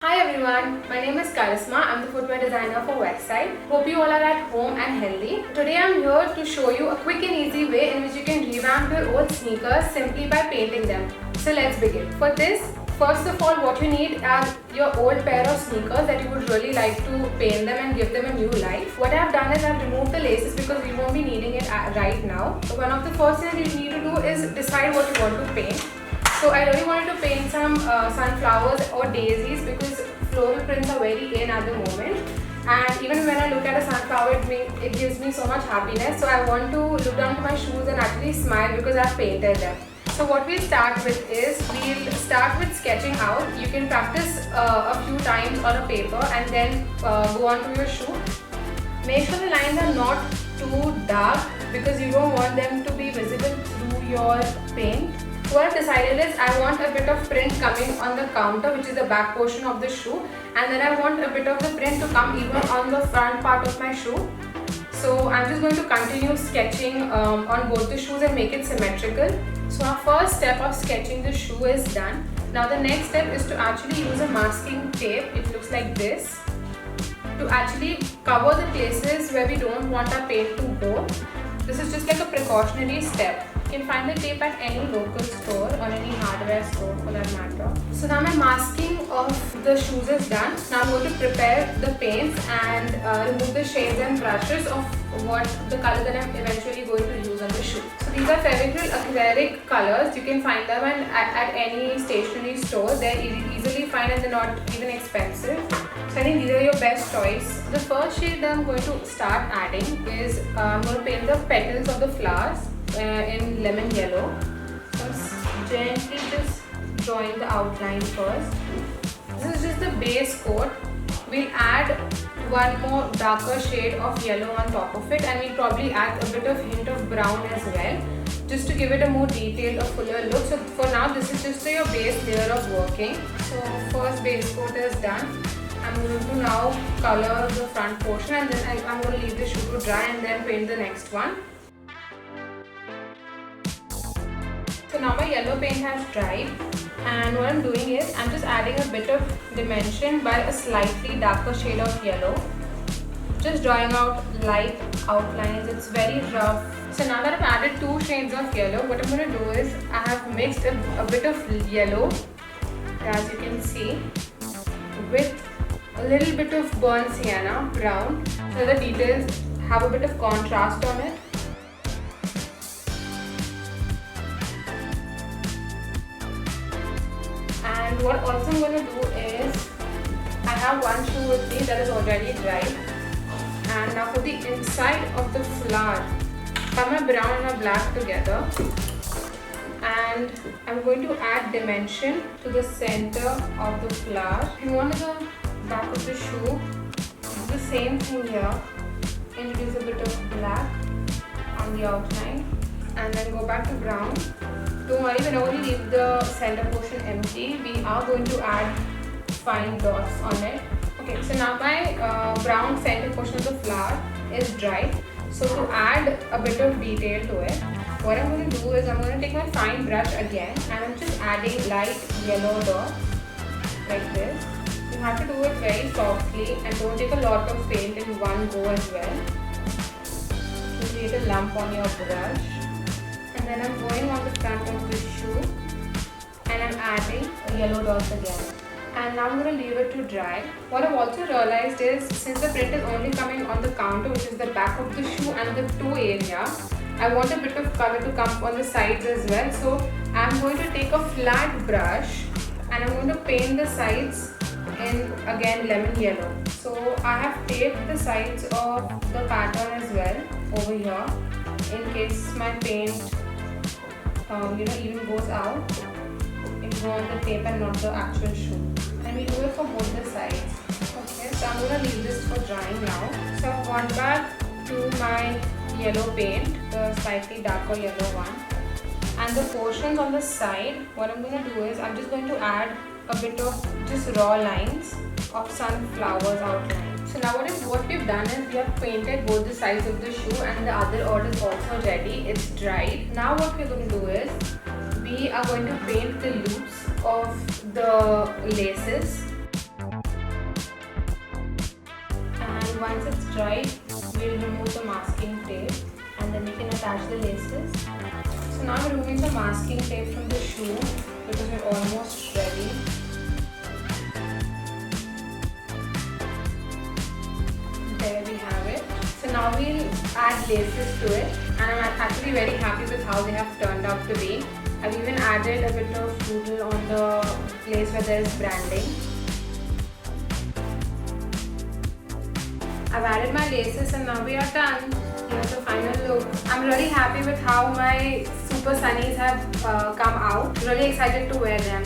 Hi everyone, my name is Karisma. I'm the footwear designer for Westside. Hope you all are at home and healthy. Today I'm here to show you a quick and easy way in which you can revamp your old sneakers simply by painting them. So let's begin. For this, first of all, what you need are your old pair of sneakers that you would really like to paint them and give them a new life. What I've done is I've removed the laces because we won't be needing it right now. So one of the first things you need to do is decide what you want to paint. So I really wanted to paint some sunflowers or daisies because floral prints are very in at the moment, and even when I look at a sunflower it gives me so much happiness. So I want to look down to my shoes and actually smile because I've painted them. So what we'll start with is we'll start with sketching out. You can practice a few times on a paper and then go on to your shoe. Make sure the lines are not too dark because you don't want them to be visible through your paint. What I've decided is I want a bit of print coming on the counter, which is the back portion of the shoe, and then I want a bit of the print to come even on the front part of my shoe. So I'm just going to continue sketching on both the shoes and make it symmetrical. So our first step of sketching the shoe is done. Now the next step is to actually use a masking tape. It looks like this, to actually cover the places where we don't want our paint to go. This is just like a precautionary step. You can find the tape at any local store or any hardware store for that matter. So now my masking of the shoes is done. Now I'm going to prepare the paints and remove the shades and brushes of what the color that I'm eventually going to use on the shoe. So these are Fevicryl acrylic colors. You can find them at any stationery store. They're easily found and they're not even expensive. So I think these are your best choice. The first shade that I'm going to start adding is I'm going to paint the petals of the flowers in lemon yellow. So gently just drawing the outline first. This is just the base coat. We'll add one more darker shade of yellow on top of it, and we'll probably add a bit of hint of brown as well, just to give it a more detailed or fuller look. So for now this is just your base layer of working. So first base coat is done. I'm going to now color the front portion, and then I'm going to leave the shoe to dry and then paint the next one. So now my yellow paint has dried, and what I'm doing is I'm just adding a bit of dimension by a slightly darker shade of yellow. Just drawing out light outlines. It's very rough. So now that I've added two shades of yellow, what I'm going to do is I have mixed a bit of yellow, as you can see, with a little bit of burnt sienna brown, so the details have a bit of contrast on it. And what also I'm going to do is I have one shoe with me that is already dried, and now for the inside of the flower, put my brown and my black together, and I'm going to add dimension to the center of the flower. And one of the back of the shoe, do the same thing here. Introduce a bit of black on the outline and then go back to brown. Don't worry, we're not going to leave the center portion empty. We are going to add fine dots on it. Okay, so now my brown center portion of the flower is dry. So to add a bit of detail to it, what I'm going to do is I'm going to take my fine brush again and I'm just adding light yellow dots like this. You have to do it very softly and don't take a lot of paint in one go as well. So create a lump on your brush. And then I'm going on the front of the shoe and I'm adding yellow dots again. And now I'm going to leave it to dry. What I've also realized is since the print is only coming on the counter, which is the back of the shoe and the toe area, I want a bit of color to come on the sides as well. So I'm going to take a flat brush and I'm going to paint the sides in again lemon yellow. So I have taped the sides of the pattern as well over here in case my paint even goes out. It will go on the tape and not the actual shoe. And we do it for both the sides. Okay, so I'm going to leave this for drying now. So I've gone back to my yellow paint, the slightly darker yellow one. And the portions on the side, what I'm going to do is I'm just going to add a bit of just raw lines of sunflowers outline. So now what we've done is we have painted both the sides of the shoe and the other order is also ready. It's dried. Now what we're going to do is we are going to paint the loops of the laces. Once it's dried, we'll remove the masking tape and then we can attach the laces. So now we're removing the masking tape from the shoe because we're almost ready. There we have it. So now we'll add laces to it, and I'm actually very happy with how they have turned out to be. I've even added a bit of doodle on the place where there's branding. I've added my laces and now we are done. Here's the final look. I'm really happy with how my Super Sunnies have come out. Really excited to wear them.